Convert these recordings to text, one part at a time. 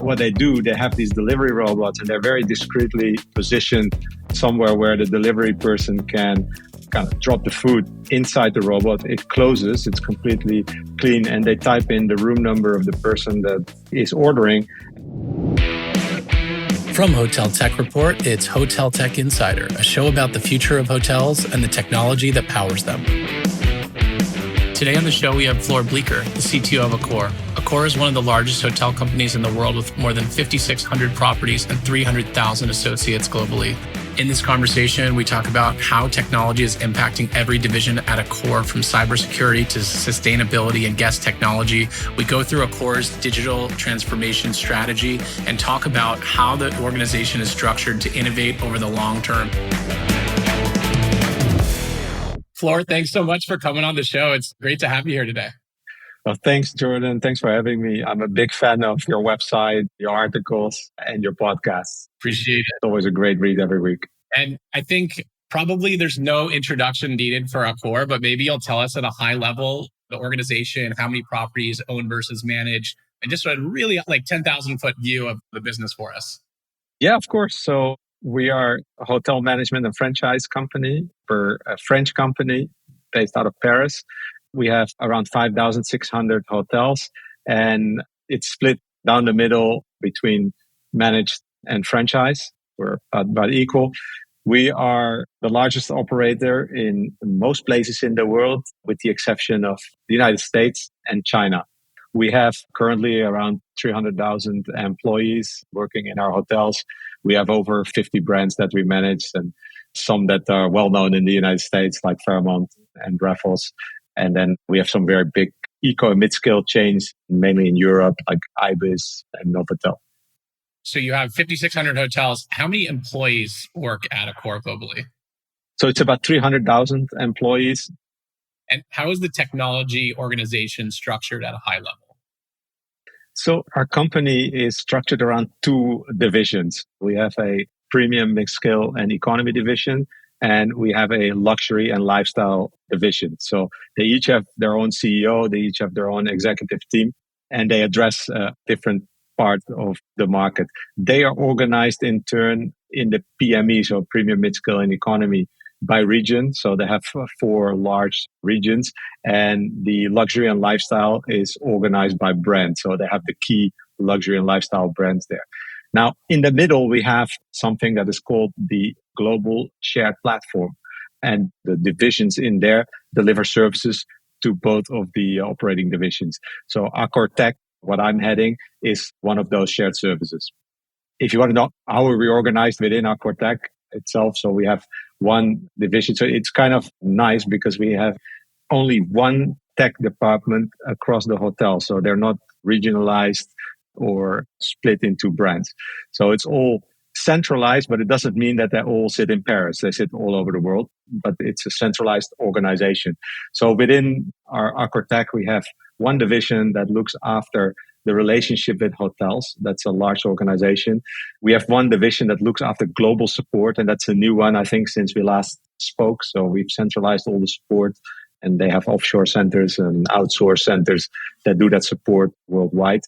what they do, they have these delivery robots and they're very discreetly positioned somewhere where the delivery person can kind of drop the food inside the robot. It closes, it's completely clean, and they type in the room number of the person that is ordering. From Hotel Tech Report, it's Hotel Tech Insider, a show about the future of hotels and the technology that powers them. Today on the show, we have Bleeker, the CTO of Accor. Accor is one of the largest hotel companies in the world with more than 5,600 properties and 300,000 associates globally. In this conversation, we talk about how technology is impacting every division at Accor, from cybersecurity to sustainability and guest technology. We go through Accor's digital transformation strategy and talk about how the organization is structured to innovate over the long term. Flor, thanks so much for coming on the show. It's great to have you here today. Well, thanks, Jordan. Thanks for having me. I'm a big fan of your website, your articles, and your podcasts. Appreciate it. It's always a great read every week. And I think probably there's no introduction needed for Accor, but maybe you'll tell us at a high level, the organization, how many properties own versus manage, and just a really 10,000 foot view of the business for us. Yeah, of course. So we are a hotel management and franchise company. We're a French company based out of Paris. We have around 5,600 hotels, and it's split down the middle between managed and franchise. We're about equal. We are the largest operator in most places in the world, with the exception of the United States and China. We have currently around 300,000 employees working in our hotels. We have over 50 brands that we manage, and some that are well known in the United States, like Fairmont and Raffles. And then we have some very big eco and mid-scale chains, mainly in Europe, like Ibis and Novotel. So you have 5,600 hotels. How many employees work at Accor globally? So it's about 300,000 employees. And how is the technology organization structured at a high level? So our company is structured around two divisions. We have a premium, mid-scale, and economy division, and we have a luxury and lifestyle division. So they each have their own CEO, they each have their own executive team, and they address different parts of the market. They are organized in turn in the PME, so premium, mid-scale, and economy, by region. So they have 4 large regions, and the luxury and lifestyle is organized by brand. So they have the key luxury and lifestyle brands there. Now, in the middle, we have something that is called the Global Shared Platform, and the divisions in there deliver services to both of the operating divisions. So Accor Tech, what I'm heading, is one of those shared services. If you want to know how we're reorganized within Accor Tech itself, so we have one division. So it's kind of nice because we have only one tech department across the hotel. So they're not regionalized or split into brands. So it's all centralized, but it doesn't mean that they all sit in Paris. They sit all over the world, but it's a centralized organization. So within our Accor Tech, we have one division that looks after the relationship with hotels. That's a large organization. We have one division that looks after global support, and that's a new one, I think, since we last spoke. So we've centralized all the support, and they have offshore centers and outsource centers that do that support worldwide.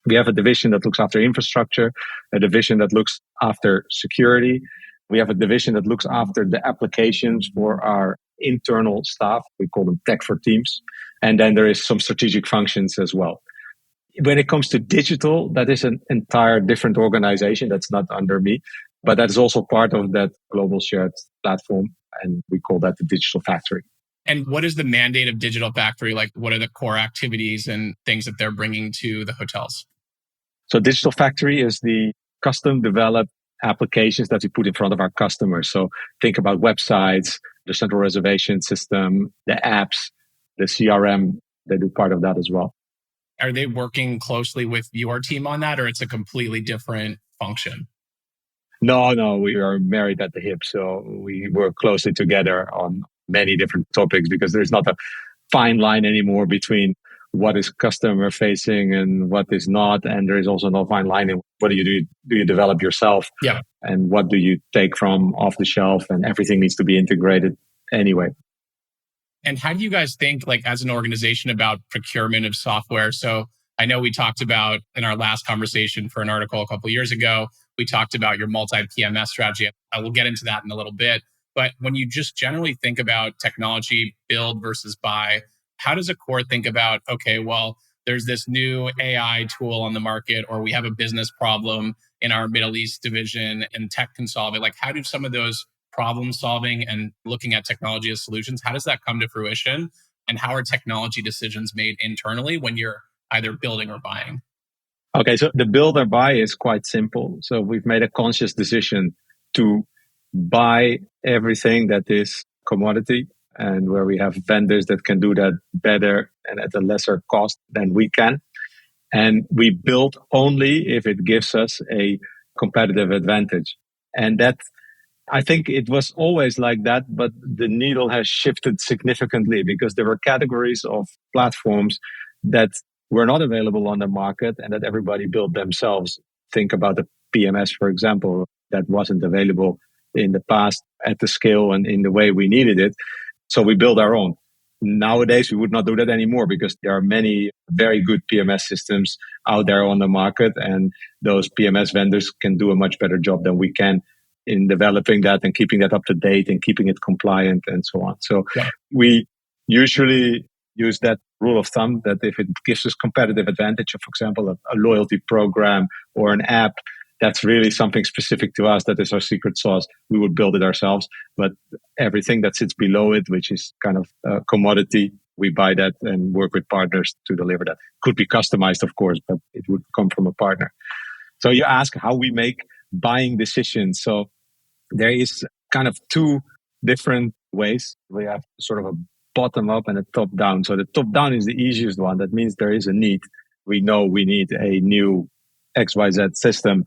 We have a division that looks after infrastructure, a division that looks after security. We have a division that looks after the applications for our internal staff. We call them tech for teams. And then there is some strategic functions as well. When it comes to digital, that is an entire different organization that's not under me, but that is also part of that global shared platform. And we call that the Digital Factory. And what is the mandate of Digital Factory? Like, what are the core activities and things that they're bringing to the hotels? So Digital Factory is the custom developed applications that we put in front of our customers. So think about websites, the central reservation system, the apps, the CRM. They do part of that as well. Are they working closely with your team on that, or it's a completely different function? No, we are married at the hip. So we work closely together on many different topics because there's not a fine line anymore between what is customer facing and what is not. And there is also no fine line in what do you do? Do you develop yourself? Yeah. And what do you take from off the shelf? And everything needs to be integrated anyway. And how do you guys think, like, as an organization about procurement of software? So I know we talked about in our last conversation for an article a couple of years ago, we talked about your multi-PMS strategy. I will get into that in a little bit. But when you just generally think about technology build versus buy, how does Accor think about, okay, well, there's this new AI tool on the market, or we have a business problem in our Middle East division and tech can solve it? Like, how do some of those problem solving and looking at technology as solutions, how does that come to fruition? And how are technology decisions made internally when you're either building or buying? Okay, so the build or buy is quite simple. So we've made a conscious decision to buy everything that is commodity and where we have vendors that can do that better and at a lesser cost than we can. And we build only if it gives us a competitive advantage. And that, I think it was always like that, but the needle has shifted significantly because there were categories of platforms that were not available on the market and that everybody built themselves. Think about the PMS, for example, that wasn't available in the past at the scale and in the way we needed it. So we built our own. Nowadays, we would not do that anymore because there are many very good PMS systems out there on the market, and those PMS vendors can do a much better job than we can in developing that and keeping that up to date and keeping it compliant and so on. So we usually use that rule of thumb that if it gives us competitive advantage of, for example, a loyalty program or an app, that's really something specific to us. That is our secret sauce. We would build it ourselves. But everything that sits below it, which is kind of a commodity, we buy that and work with partners to deliver that. Could be customized, of course, but it would come from a partner. So you ask how we make buying decisions. So there is kind of two different ways. We have sort of a bottom up and a top down. So the top down is the easiest one. That means there is a need. We know we need a new XYZ system.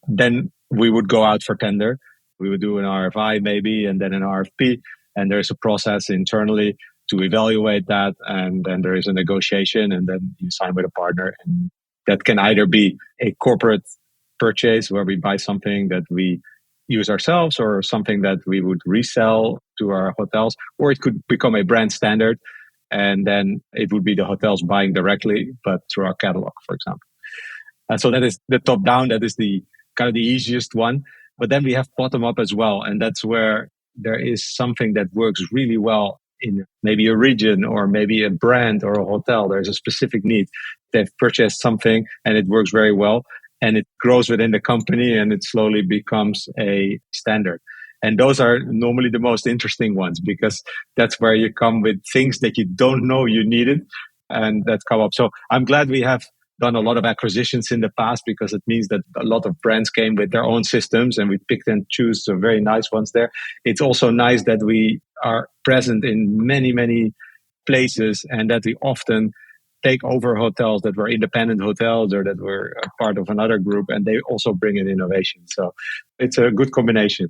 Then we would go out for tender. We would do an RFI maybe, and then an RFP. And there's a process internally to evaluate that. And then there is a negotiation, and then you sign with a partner. And that can either be a corporate purchase where we buy something that we use ourselves or something that we would resell to our hotels, or it could become a brand standard. And then it would be the hotels buying directly, but through our catalog, for example. And so that is the top down. That is the kind of the easiest one. But then we have bottom up as well. And that's where there is something that works really well in maybe a region or maybe a brand or a hotel. There's a specific need. They've purchased something and it works very well. And it grows within the company and it slowly becomes a standard. And those are normally the most interesting ones because that's where you come with things that you don't know you needed and that come up. So I'm glad we have done a lot of acquisitions in the past because it means that a lot of brands came with their own systems and we picked and choose some very nice ones there. It's also nice that we are present in many, many places and that we often take over hotels that were independent hotels or that were a part of another group, and they also bring in innovation. So it's a good combination.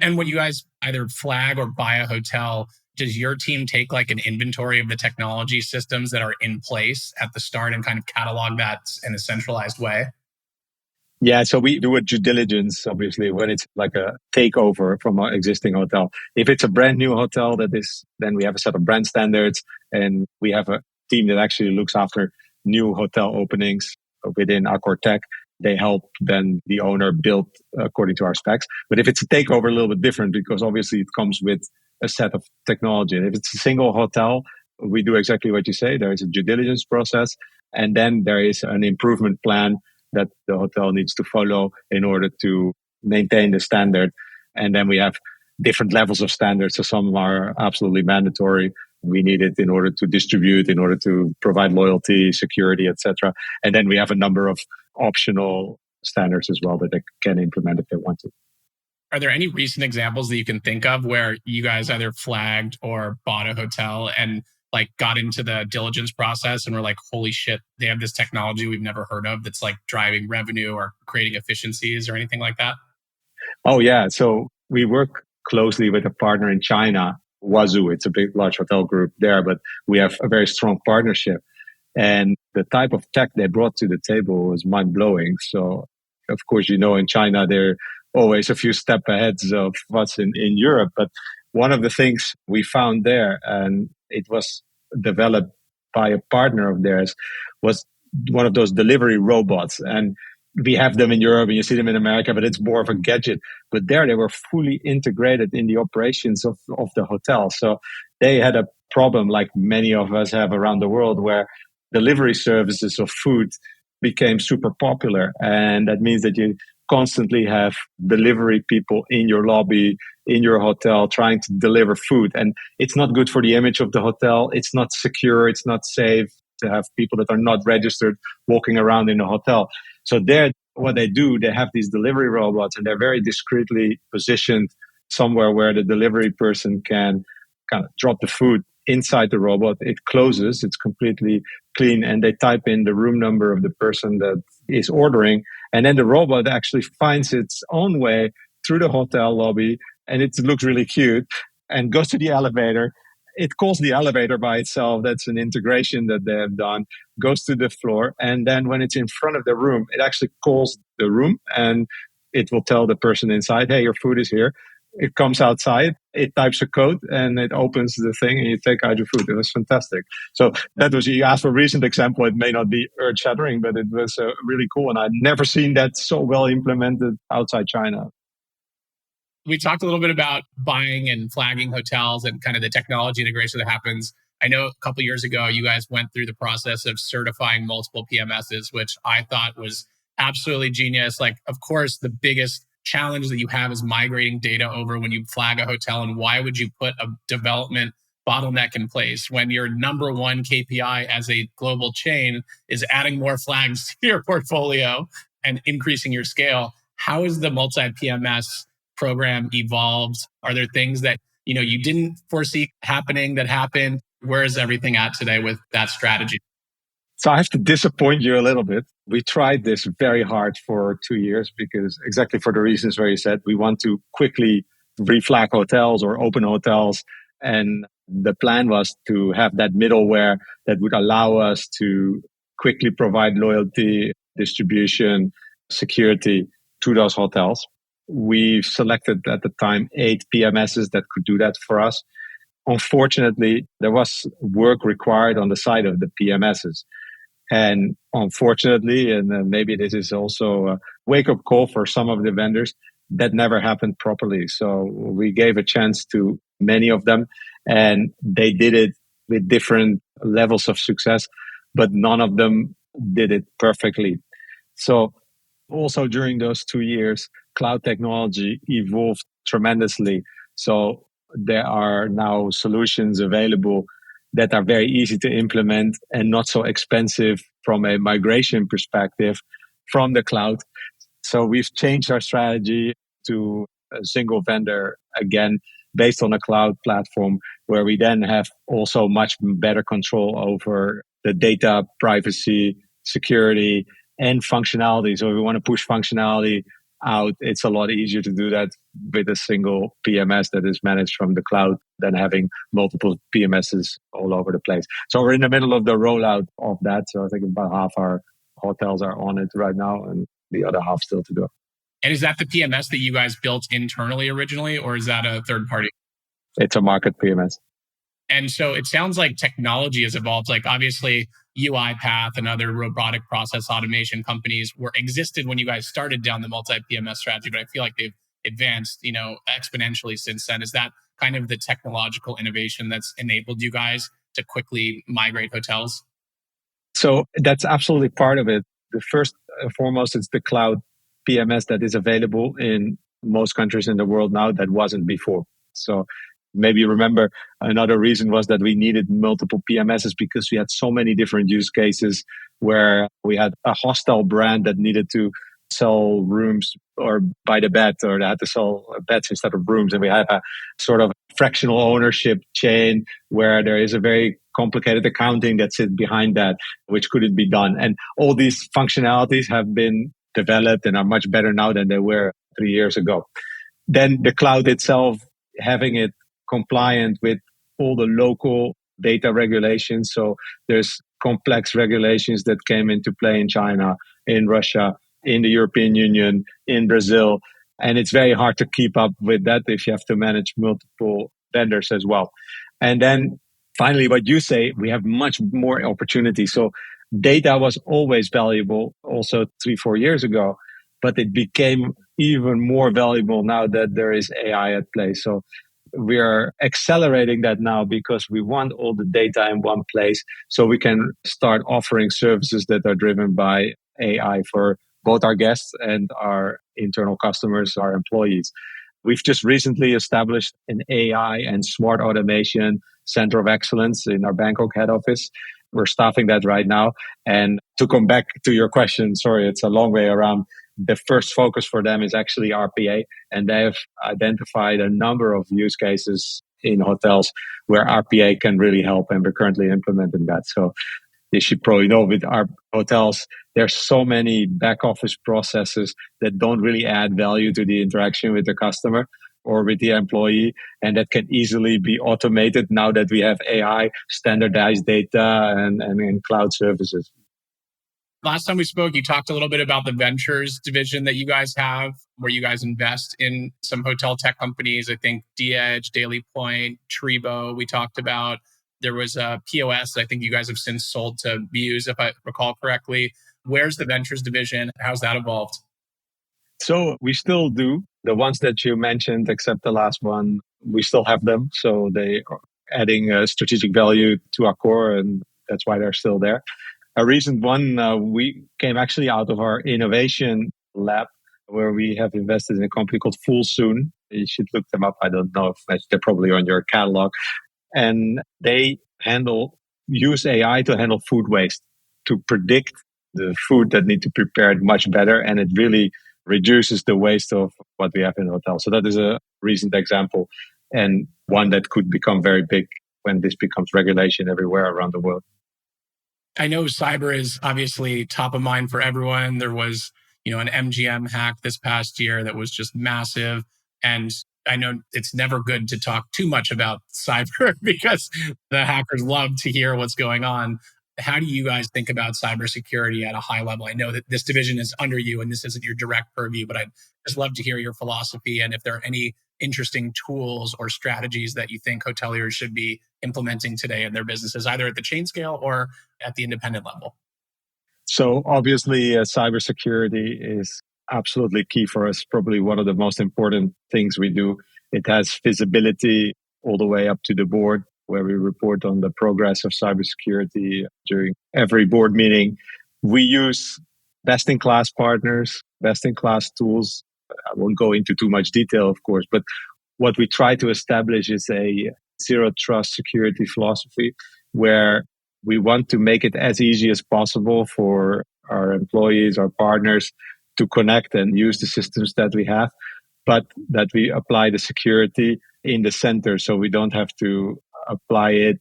And when you guys either flag or buy a hotel, does your team take like an inventory of the technology systems that are in place at the start and kind of catalog that in a centralized way? Yeah, so we do a due diligence, obviously, when it's like a takeover from our existing hotel. If it's a brand new hotel, then we have a set of brand standards, and we have a team that actually looks after new hotel openings within Accor Tech. They help then the owner build according to our specs. But if it's a takeover, a little bit different because obviously it comes with a set of technology. And if it's a single hotel, we do exactly what you say. There is a due diligence process, and then there is an improvement plan that the hotel needs to follow in order to maintain the standard. And then we have different levels of standards. So some are absolutely mandatory. We need it in order to distribute, in order to provide loyalty, security, etc. And then we have a number of optional standards as well that they can implement if they want to. Are there any recent examples that you can think of where you guys either flagged or bought a hotel and like got into the diligence process and were like, holy shit, they have this technology we've never heard of that's like driving revenue or creating efficiencies or anything like that? Oh, yeah. So we work closely with a partner in China, Wazoo. It's a big, large hotel group there, but we have a very strong partnership. And the type of tech they brought to the table was mind blowing. So, of course, in China, they're always a few steps ahead of what's in Europe. But one of the things we found there, and it was developed by a partner of theirs, was one of those delivery robots. And we have them in Europe and you see them in America, but it's more of a gadget. But there they were fully integrated in the operations of the hotel. So they had a problem like many of us have around the world where delivery services of food became super popular. And that means that you constantly have delivery people in your lobby, in your hotel, trying to deliver food. And it's not good for the image of the hotel. It's not secure. It's not safe to have people that are not registered walking around in the hotel. So there, what they do, they have these delivery robots and they're very discreetly positioned somewhere where the delivery person can kind of drop the food inside the robot. It closes, it's completely clean, and they type in the room number of the person that is ordering. And then the robot actually finds its own way through the hotel lobby, and it looks really cute, and goes to the elevator. It calls the elevator by itself. That's an integration that they have done. Goes to the floor, and then when it's in front of the room, it actually calls the room, and it will tell the person inside, hey, your food is here. It comes outside, it types a code, and it opens the thing, and you take out your food. It was fantastic. So that was, you asked for a recent example. It may not be earth-shattering, but it was really cool. And I'd never seen that so well implemented outside China. We talked a little bit about buying and flagging hotels and kind of the technology integration that happens. I know a couple of years ago, you guys went through the process of certifying multiple PMSs, which I thought was absolutely genius. Like, of course, the biggest challenge that you have is migrating data over when you flag a hotel. And why would you put a development bottleneck in place when your number one KPI as a global chain is adding more flags to your portfolio and increasing your scale? How is the multi-PMS program evolved? Are there things that you didn't foresee happening that happened? Where is everything at today with that strategy? So I have to disappoint you a little bit. We tried this very hard for 2 years because exactly for the reasons where you said we want to quickly reflag hotels or open hotels. And the plan was to have that middleware that would allow us to quickly provide loyalty, distribution, security to those hotels. We selected at the time 8 PMSs that could do that for us. Unfortunately, there was work required on the side of the PMSs. And unfortunately, and maybe this is also a wake-up call for some of the vendors, that never happened properly. So we gave a chance to many of them, and they did it with different levels of success, but none of them did it perfectly. So also during those 2 years, cloud technology evolved tremendously. So there are now solutions available that are very easy to implement and not so expensive from a migration perspective from the cloud. So we've changed our strategy to a single vendor again, based on a cloud platform where we then have also much better control over the data privacy, security, and functionality. So if we want to push functionality out, it's a lot easier to do that with a single PMS that is managed from the cloud than having multiple PMSs all over the place. So we're in the middle of the rollout of that. So I think about half our hotels are on it right now and the other half still to go. And is that the PMS that you guys built internally originally, or is that a third party? It's a market PMS. And so it sounds like technology has evolved. Like obviously UiPath and other robotic process automation companies existed when you guys started down the multi-PMS strategy, but I feel like they've advanced, exponentially since then. Is that kind of the technological innovation that's enabled you guys to quickly migrate hotels? So that's absolutely part of it. The first and foremost, it's the cloud PMS that is available in most countries in the world now that wasn't before. So maybe you remember another reason was that we needed multiple PMSs because we had so many different use cases where we had a hostel brand that needed to sell rooms or by the bed, or they had to sell beds instead of rooms. And we had a sort of fractional ownership chain where there is a very complicated accounting that sits behind that, which couldn't be done. And all these functionalities have been developed and are much better now than they were 3 years ago. Then the cloud itself, having it compliant with all the local data regulations. So there's complex regulations that came into play in China, in Russia, in the European Union, in Brazil. And it's very hard to keep up with that if you have to manage multiple vendors as well. And then finally, what you say, we have much more opportunity. So Data was always valuable also 3-4 years ago, but it became even more valuable now that there is AI at play. So we are accelerating that now because we want all the data in one place so we can start offering services that are driven by AI for both our guests and our internal customers, our employees. We've just recently established an AI and smart automation center of excellence in our Bangkok head office. We're staffing that right now. And to come back to your question, sorry, it's a long way around. The first focus for them is actually RPA, and they have identified a number of use cases in hotels where RPA can really help, and we're currently implementing that. So you should probably know with our hotels, there's so many back office processes that don't really add value to the interaction with the customer or with the employee, and that can easily be automated now that we have AI, standardized data, and cloud services. Last time we spoke, you talked a little bit about the ventures division that you guys have, where you guys invest in some hotel tech companies. I think D-Edge, Daily Point, Trebo, we talked about. There was a POS I think you guys have since sold to Muse, if I recall correctly. Where's the ventures division? How's that evolved? So we still do. The ones that you mentioned, except the last one, we still have them. So they are adding strategic value to our core, and that's why they're still there. A recent one, we came actually out of our innovation lab where we have invested in a company called Fullsoon. You should look them up. I don't know if they're probably on your catalog. And they use AI to handle food waste, to predict the food that need to be prepared much better. And it really reduces the waste of what we have in hotels. So that is a recent example, and one that could become very big when this becomes regulation everywhere around the world. I know cyber is obviously top of mind for everyone. There was, an MGM hack this past year that was just massive. And I know it's never good to talk too much about cyber because the hackers love to hear what's going on. How do you guys think about cybersecurity at a high level? I know that this division is under you and this isn't your direct purview, but I'd just love to hear your philosophy and if there are any interesting tools or strategies that you think hoteliers should be implementing today in their businesses, either at the chain scale or at the independent level. So obviously, cybersecurity is absolutely key for us, probably one of the most important things we do. It has visibility all the way up to the board, where we report on the progress of cybersecurity during every board meeting. We use best-in-class partners, best-in-class tools. I won't go into too much detail, of course, but what we try to establish is a zero trust security philosophy where we want to make it as easy as possible for our employees, our partners to connect and use the systems that we have, but that we apply the security in the center so we don't have to apply it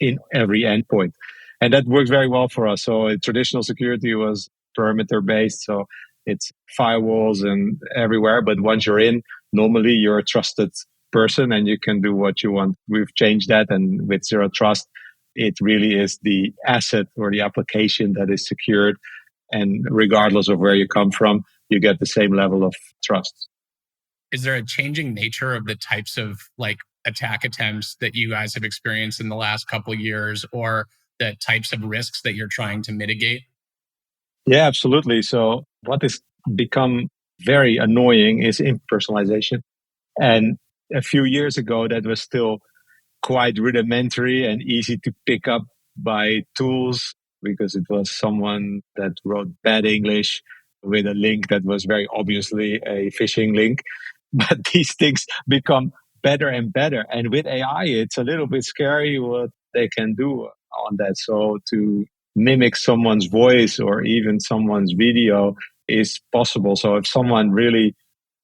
in every endpoint. And that works very well for us. So traditional security was perimeter based. So it's firewalls and everywhere. But once you're in, normally you're a trusted person and you can do what you want. We've changed that. And with zero trust, it really is the asset or the application that is secured. And regardless of where you come from, you get the same level of trust. Is there a changing nature of the types of attack attempts that you guys have experienced in the last couple of years, or the types of risks that you're trying to mitigate? Yeah, absolutely. So what has become very annoying is impersonalization. And a few years ago, that was still quite rudimentary and easy to pick up by tools because it was someone that wrote bad English with a link that was very obviously a phishing link. But these things become better and better. And with AI, it's a little bit scary what they can do on that. So to mimic someone's voice or even someone's video is possible. So if someone really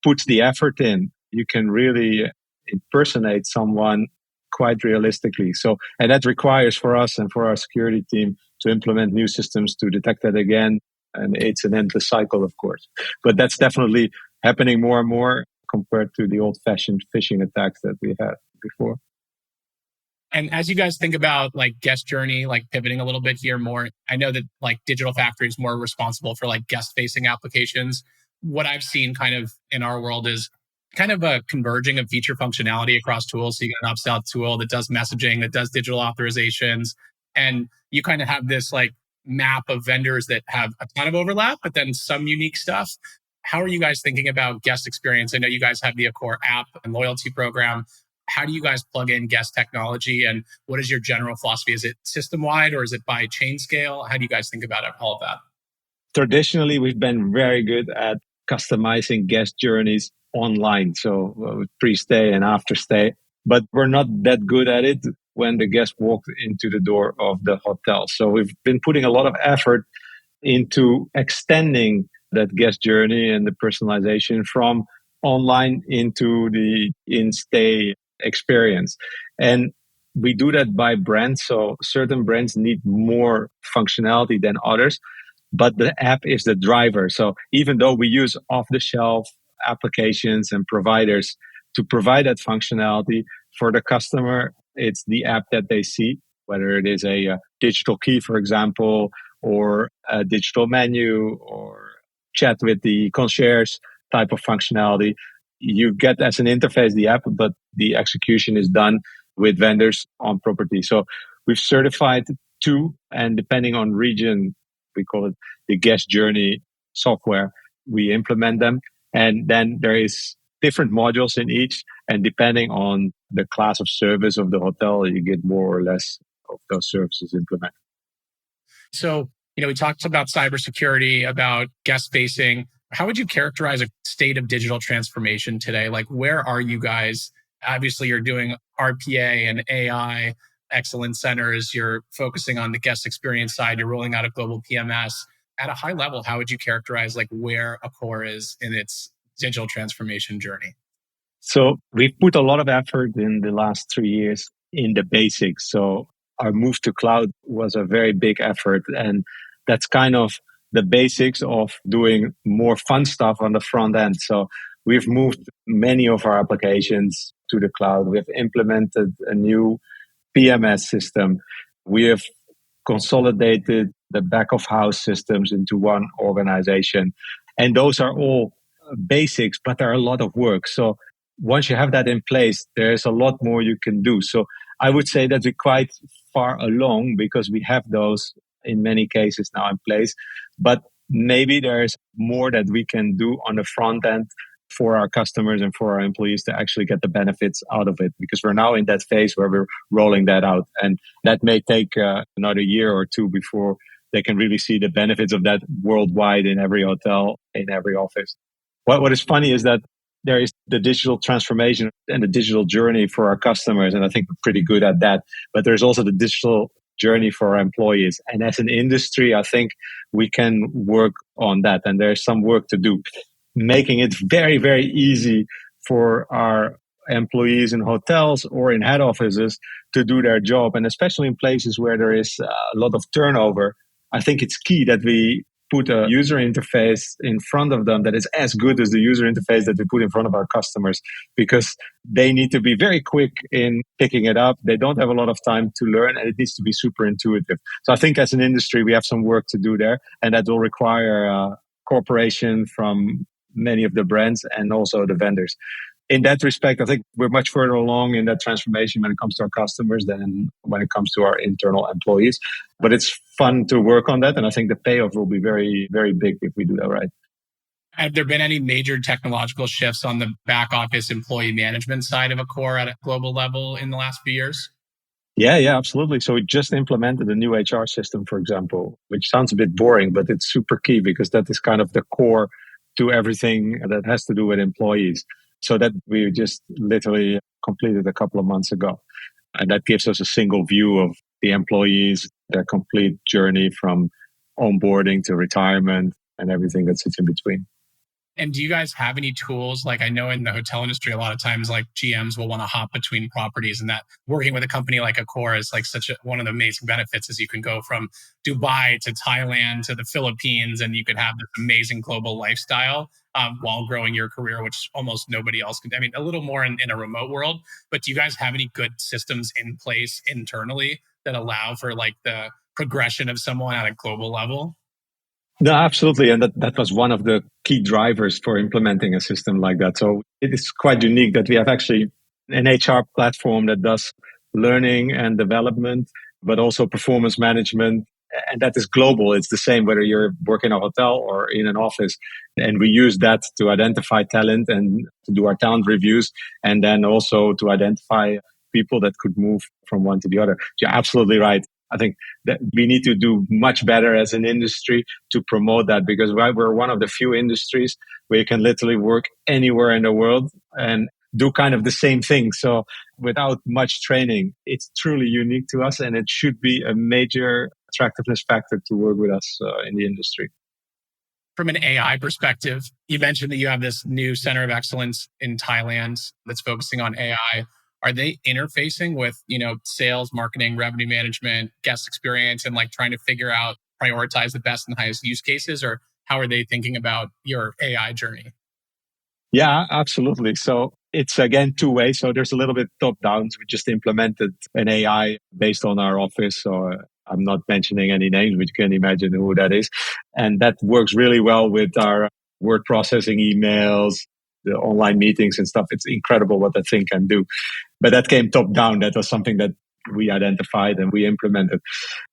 puts the effort in, you can really impersonate someone quite realistically. So, and that requires for us and for our security team to implement new systems to detect that again. And it's an endless cycle, of course. But that's definitely happening more and more compared to the old-fashioned phishing attacks that we had before. And as you guys think about guest journey, pivoting a little bit here more, I know that Digital Factory is more responsible for guest facing applications. What I've seen kind of in our world is kind of a converging of feature functionality across tools. So you get an upsell tool that does messaging, that does digital authorizations. And you kind of have this map of vendors that have a ton of overlap, but then some unique stuff. How are you guys thinking about guest experience? I know you guys have the Accor app and loyalty program. How do you guys plug in guest technology, and what is your general philosophy? Is it system wide or is it by chain scale? How do you guys think about it, all of that? Traditionally, we've been very good at customizing guest journeys online, so with pre-stay and after stay, but we're not that good at it when the guest walked into the door of the hotel. So we've been putting a lot of effort into extending that guest journey and the personalization from online into the in-stay experience. And we do that by brand. So certain brands need more functionality than others, but the app is the driver. So even though we use off the shelf applications and providers to provide that functionality for the customer, it's the app that they see, whether it is a digital key, for example, or a digital menu or chat with the concierge type of functionality. You get as an interface the app, but the execution is done with vendors on property. So we've certified two, and depending on region, we call it the guest journey software. We implement them, and then there is different modules in each, and depending on the class of service of the hotel, you get more or less of those services implemented. So, we talked about cybersecurity, about guest facing. How would you characterize a state of digital transformation today? Like, where are you guys? Obviously, you're doing RPA and AI excellence centers. You're focusing on the guest experience side. You're rolling out a global PMS. At a high level, how would you characterize like where Accor is in its digital transformation journey? So we've put a lot of effort in the last 3 years in the basics. So our move to cloud was a very big effort. And that's kind of the basics of doing more fun stuff on the front end. So we've moved many of our applications to the cloud. We've implemented a new PMS system. We have consolidated the back of house systems into one organization. And those are all basics, but there are a lot of work. So once you have that in place, there's a lot more you can do. So I would say that we're quite far along because we have those in many cases now in place. But maybe there's more that we can do on the front end for our customers and for our employees to actually get the benefits out of it, because we're now in that phase where we're rolling that out. And that may take another year or two before they can really see the benefits of that worldwide in every hotel, in every office. What is funny is that there is the digital transformation and the digital journey for our customers. And I think we're pretty good at that. But there's also the digital journey for our employees. And as an industry, I think we can work on that. And there's some work to do, making it very, very easy for our employees in hotels or in head offices to do their job. And especially in places where there is a lot of turnover, I think it's key that we put a user interface in front of them that is as good as the user interface that we put in front of our customers, because they need to be very quick in picking it up. They don't have a lot of time to learn, and it needs to be super intuitive. So I think as an industry, we have some work to do there, and that will require cooperation from many of the brands and also the vendors. In that respect, I think we're much further along in that transformation when it comes to our customers than when it comes to our internal employees. But it's fun to work on that. And I think the payoff will be very, very big if we do that right. Have there been any major technological shifts on the back office employee management side of Accor at a global level in the last few years? Yeah, absolutely. So we just implemented a new HR system, for example, which sounds a bit boring, but it's super key because that is kind of the core to everything that has to do with employees. So that we just literally completed a couple of months ago. And that gives us a single view of the employees, their complete journey from onboarding to retirement and everything that sits in between. And do you guys have any tools? Like I know in the hotel industry, a lot of times like GMs will want to hop between properties, and that working with a company like Accor is like one of the amazing benefits is you can go from Dubai to Thailand to the Philippines, and you can have this amazing global lifestyle while growing your career, which almost nobody else can. I mean, a little more in a remote world, but do you guys have any good systems in place internally that allow for like the progression of someone at a global level? No, absolutely. And that was one of the key drivers for implementing a system like that. So it is quite unique that we have actually an HR platform that does learning and development, but also performance management And that is global. It's the same whether you're working in a hotel or in an office. And we use that to identify talent and to do our talent reviews, and then also to identify people that could move from one to the other. You're absolutely right. I think that we need to do much better as an industry to promote that, because we're one of the few industries where you can literally work anywhere in the world and do kind of the same thing. So without much training, it's truly unique to us, and it should be a major attractiveness factor to work with us in the industry. From an AI perspective, you mentioned that you have this new center of excellence in Thailand that's focusing on AI. Are they interfacing with, sales, marketing, revenue management, guest experience, and like trying to figure out, prioritize the best and highest use cases? Or how are they thinking about your AI journey? Yeah, absolutely. So it's again two ways. So there's a little bit top down. We just implemented an AI based on our office. So I'm not mentioning any names, but you can imagine who that is. And that works really well with our word processing emails, the online meetings and stuff. It's incredible what that thing can do. But that came top down. That was something that we identified and we implemented.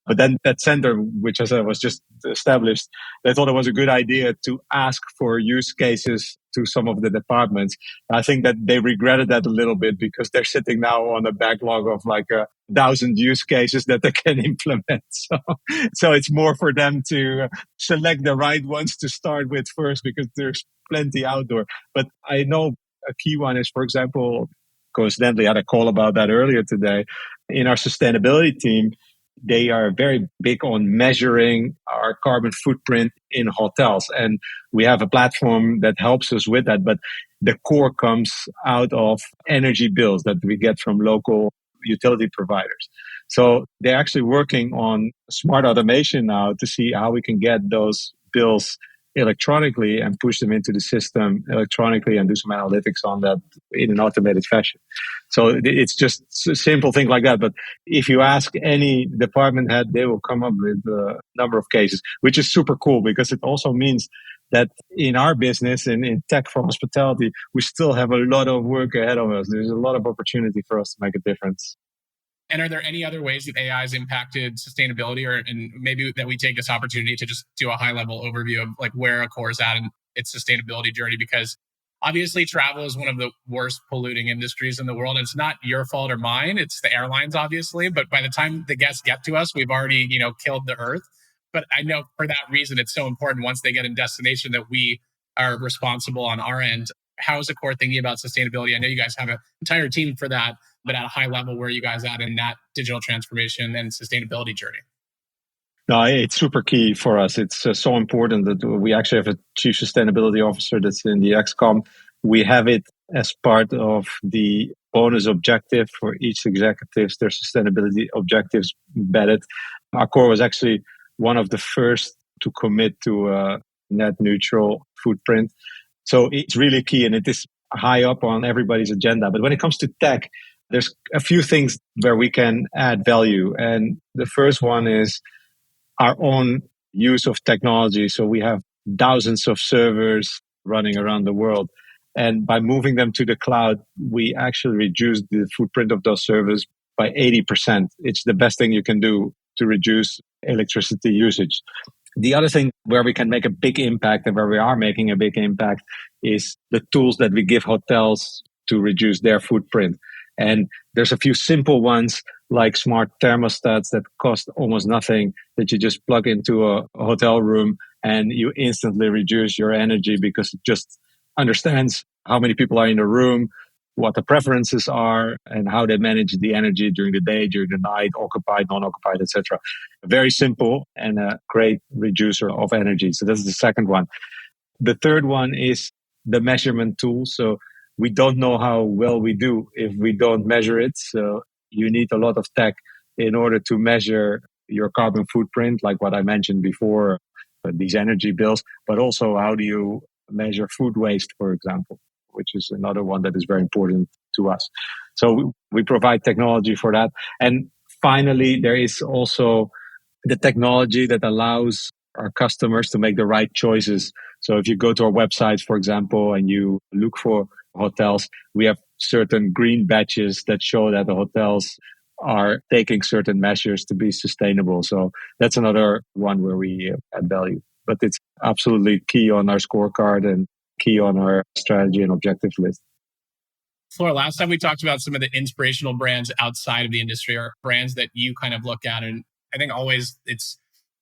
But then that center, which as I was just established, they thought it was a good idea to ask for use cases to some of the departments. I think that they regretted that a little bit, because they're sitting now on a backlog of like 1,000 use cases that they can implement. So it's more for them to select the right ones to start with first, because there's plenty out there. But I know a key one is, for example, coincidentally, I had a call about that earlier today. In our sustainability team, they are very big on measuring our carbon footprint in hotels. And we have a platform that helps us with that. But the core comes out of energy bills that we get from local utility providers. So they're actually working on smart automation now to see how we can get those bills electronically and push them into the system electronically and do some analytics on that in an automated fashion. So it's just a simple thing like that. But if you ask any department head, they will come up with a number of cases, which is super cool, because it also means that in our business and in tech for hospitality, we still have a lot of work ahead of us. There's a lot of opportunity for us to make a difference. And are there any other ways that AI has impacted sustainability, and maybe that we take this opportunity to just do a high level overview of like where Accor is at in its sustainability journey? Because obviously travel is one of the worst polluting industries in the world. It's not your fault or mine. It's the airlines, obviously. But by the time the guests get to us, we've already, killed the earth. But I know for that reason, it's so important once they get in destination that we are responsible on our end. How is Accor thinking about sustainability? I know you guys have an entire team for that, but at a high level, where are you guys at in that digital transformation and sustainability journey? No, it's super key for us. It's so important that we actually have a chief sustainability officer that's in the XCOM. We have it as part of the bonus objective for each executive. Their sustainability objectives embedded. Accor was actually one of the first to commit to a net neutral footprint. So it's really key, and it is high up on everybody's agenda. But when it comes to tech, there's a few things where we can add value. And the first one is our own use of technology. So we have thousands of servers running around the world. And by moving them to the cloud, we actually reduce the footprint of those servers by 80%. It's the best thing you can do to reduce electricity usage. The other thing where we can make a big impact, and where we are making a big impact, is the tools that we give hotels to reduce their footprint. And there's a few simple ones like smart thermostats that cost almost nothing, that you just plug into a hotel room and you instantly reduce your energy, because it just understands how many people are in the room, what the preferences are, and how they manage the energy during the day, during the night, occupied, non-occupied, etc. Very simple and a great reducer of energy. So that's the second one. The third one is the measurement tool. So we don't know how well we do if we don't measure it. So you need a lot of tech in order to measure your carbon footprint, like what I mentioned before, these energy bills, but also how do you measure food waste, for example, which is another one that is very important to us. So we provide technology for that. And finally, there is also the technology that allows our customers to make the right choices. So if you go to our website, for example, and you look for hotels, we have certain green badges that show that the hotels are taking certain measures to be sustainable. So that's another one where we add value. But it's absolutely key on our scorecard and key on our strategy and objective list. Floor, last time we talked about some of the inspirational brands outside of the industry or brands that you kind of look at. And I think always it's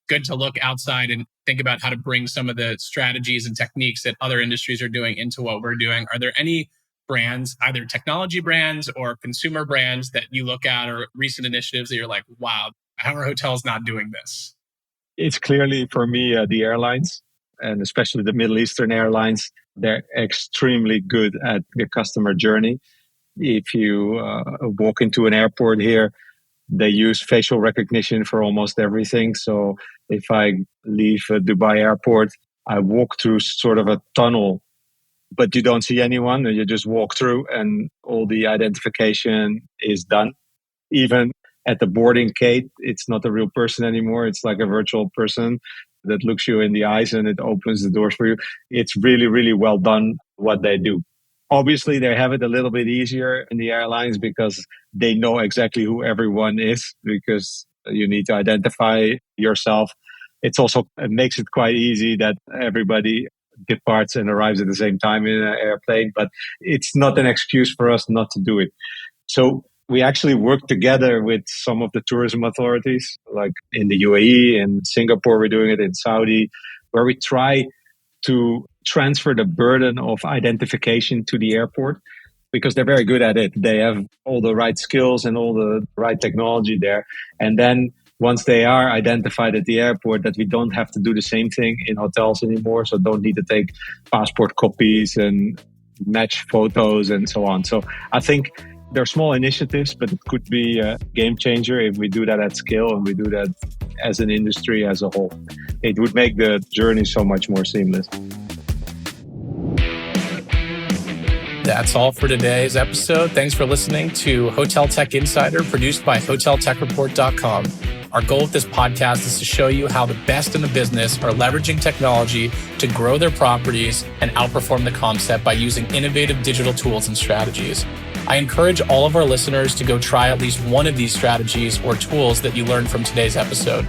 good to look outside and think about how to bring some of the strategies and techniques that other industries are doing into what we're doing. Are there any brands, either technology brands or consumer brands that you look at or recent initiatives that you're like, wow, how are hotels not doing this? It's clearly for me the airlines, and especially the Middle Eastern airlines. They're extremely good at the customer journey. If you walk into an airport here, they use facial recognition for almost everything. So if I leave Dubai airport, I walk through sort of a tunnel, but you don't see anyone, and you just walk through and all the identification is done. Even at the boarding gate, it's not a real person anymore. It's like a virtual person that looks you in the eyes and it opens the doors for you. It's really, really well done what they do. Obviously, they have it a little bit easier in the airlines because they know exactly who everyone is, because you need to identify yourself. It makes it quite easy that everybody departs and arrives at the same time in an airplane, but it's not an excuse for us not to do it. So we actually work together with some of the tourism authorities, like in the UAE and Singapore, we're doing it in Saudi, where we try to transfer the burden of identification to the airport, because they're very good at it. They have all the right skills and all the right technology there. And then once they are identified at the airport, that we don't have to do the same thing in hotels anymore. So don't need to take passport copies and match photos and so on. So I think they're small initiatives, but it could be a game changer if we do that at scale and we do that as an industry as a whole. It would make the journey so much more seamless. That's all for today's episode. Thanks for listening to Hotel Tech Insider, produced by HotelTechReport.com. Our goal with this podcast is to show you how the best in the business are leveraging technology to grow their properties and outperform the concept by using innovative digital tools and strategies. I encourage all of our listeners to go try at least one of these strategies or tools that you learned from today's episode.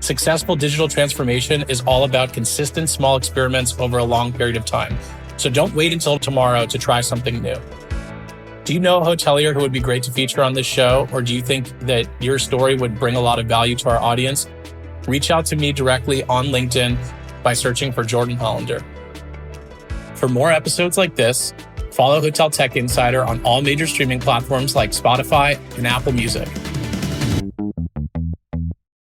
Successful digital transformation is all about consistent small experiments over a long period of time. So don't wait until tomorrow to try something new. Do you know a hotelier who would be great to feature on this show? Or do you think that your story would bring a lot of value to our audience? Reach out to me directly on LinkedIn by searching for Jordan Hollander. For more episodes like this, follow Hotel Tech Insider on all major streaming platforms like Spotify and Apple Music.